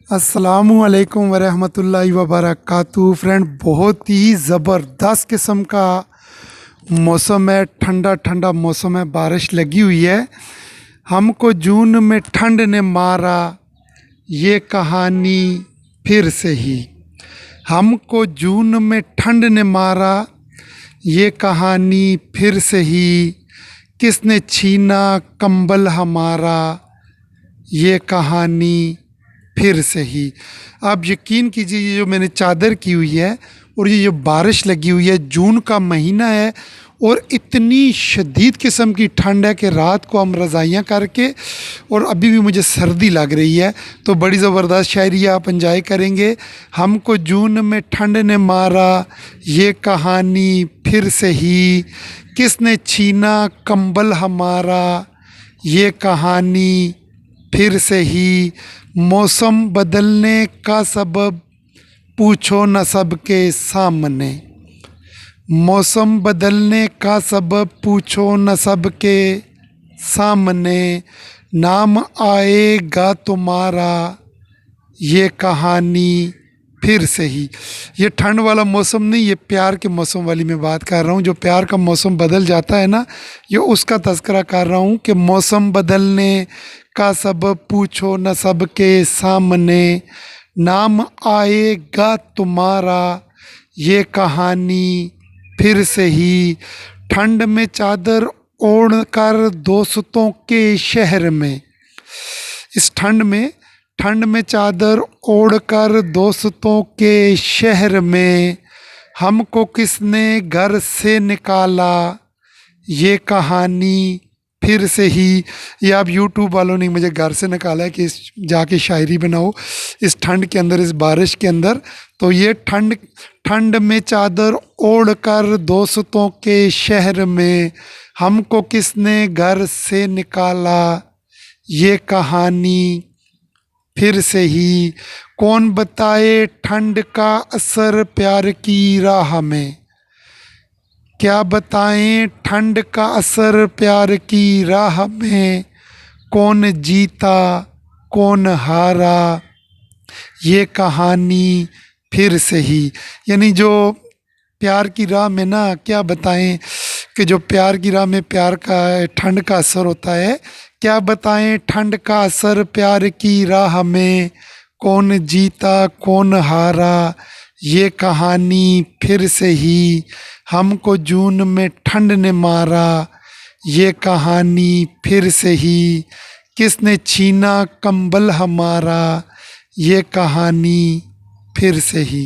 अस्सलामुअलैकुम वरहमतुल्लाहि वबरकातुहू। फ्रेंड, बहुत ही ज़बरदस्त किस्म का मौसम है। ठंडा ठंडा मौसम है, बारिश लगी हुई है। हमको जून में ठंड ने मारा, ये कहानी फिर से ही। हमको जून में ठंड ने मारा, ये कहानी फिर से ही। किसने छीना कंबल हमारा, ये कहानी फिर से ही। आप यकीन कीजिए, ये जो मैंने चादर की हुई है और ये जो बारिश लगी हुई है, जून का महीना है और इतनी शदीद किस्म की ठंड है कि रात को हम रज़ाइयाँ करके, और अभी भी मुझे सर्दी लग रही है। तो बड़ी ज़बरदस्त शायरी आप इंजॉय करेंगे। हमको जून में ठंड ने मारा, ये कहानी फिर से ही। किसने छीना कंबल हमारा, ये कहानी फिर से ही। मौसम बदलने का सबब पूछो न सबके सामने। मौसम बदलने का सबब पूछो न सबके सामने। नाम आएगा तुम्हारा, ये कहानी फिर से ही। ये ठंड वाला मौसम नहीं, ये प्यार के मौसम वाली मैं बात कर रहा हूँ। जो प्यार का मौसम बदल जाता है ना, ये उसका तज़किरा कर रहा हूँ कि मौसम बदलने का सबब पूछो न सबके सामने। नाम आएगा तुम्हारा, ये कहानी फिर से ही। ठंड में चादर ओढ़ कर दोस्तों के शहर में। इस ठंड में चादर ओढ़कर दोस्तों के शहर में। हमको किसने घर से निकाला, ये कहानी फिर से ही। ये आप यूट्यूब वालों ने मुझे घर से निकाला है कि जाके शायरी बनाओ इस ठंड के अंदर, इस बारिश के अंदर। तो ये ठंड में चादर ओढ़कर दोस्तों के शहर में। हमको किसने घर से निकाला, ये कहानी फिर से ही। कौन बताए ठंड का असर प्यार की राह में। क्या बताएं ठंड का असर प्यार की राह में। कौन जीता कौन हारा, ये कहानी फिर से ही। यानी जो प्यार की राह में ना, क्या बताएं कि जो प्यार की राह में प्यार का ठंड का असर होता है। क्या बताएं ठंड का असर प्यार की राह में। कौन जीता कौन हारा, ये कहानी फिर से ही। हमको जून में ठंड ने मारा, ये कहानी फिर से ही। किसने छीना कंबल हमारा, ये कहानी फिर से ही।